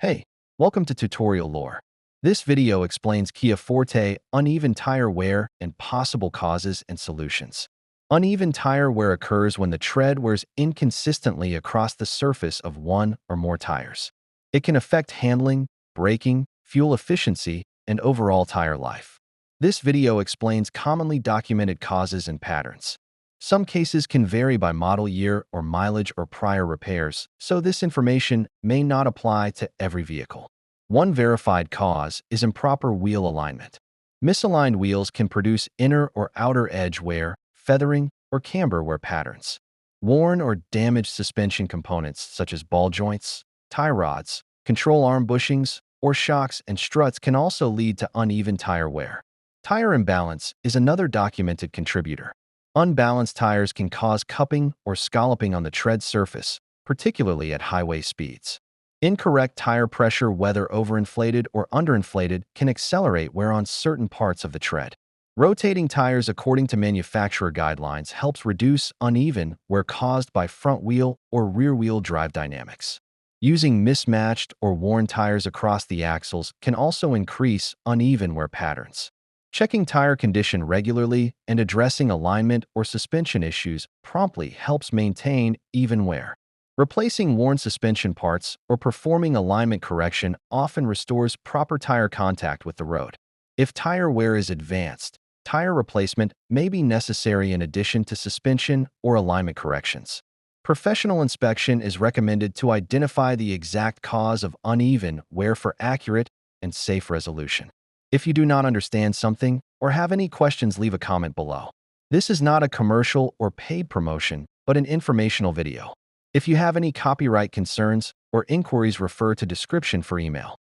Hey, welcome to Tutorial Lore. This video explains Kia Forte uneven tire wear and possible causes and solutions. Uneven tire wear occurs when the tread wears inconsistently across the surface of one or more tires. It can affect handling, braking, fuel efficiency, and overall tire life. This video explains commonly documented causes and patterns. Some cases can vary by model year or mileage or prior repairs, so this information may not apply to every vehicle. One verified cause is improper wheel alignment. Misaligned wheels can produce inner or outer edge wear, feathering, or camber wear patterns. Worn or damaged suspension components such as ball joints, tie rods, control arm bushings, or shocks and struts can also lead to uneven tire wear. Tire imbalance is another documented contributor. Unbalanced tires can cause cupping or scalloping on the tread surface, particularly at highway speeds. Incorrect tire pressure, whether overinflated or underinflated, can accelerate wear on certain parts of the tread. Rotating tires according to manufacturer guidelines helps reduce uneven wear caused by front wheel or rear wheel drive dynamics. Using mismatched or worn tires across the axles can also increase uneven wear patterns. Checking tire condition regularly and addressing alignment or suspension issues promptly helps maintain even wear. Replacing worn suspension parts or performing alignment correction often restores proper tire contact with the road. If tire wear is advanced, tire replacement may be necessary in addition to suspension or alignment corrections. Professional inspection is recommended to identify the exact cause of uneven wear for accurate and safe resolution. If you do not understand something or have any questions, leave a comment below. This is not a commercial or paid promotion, but an informational video. If you have any copyright concerns or inquiries, refer to description for email.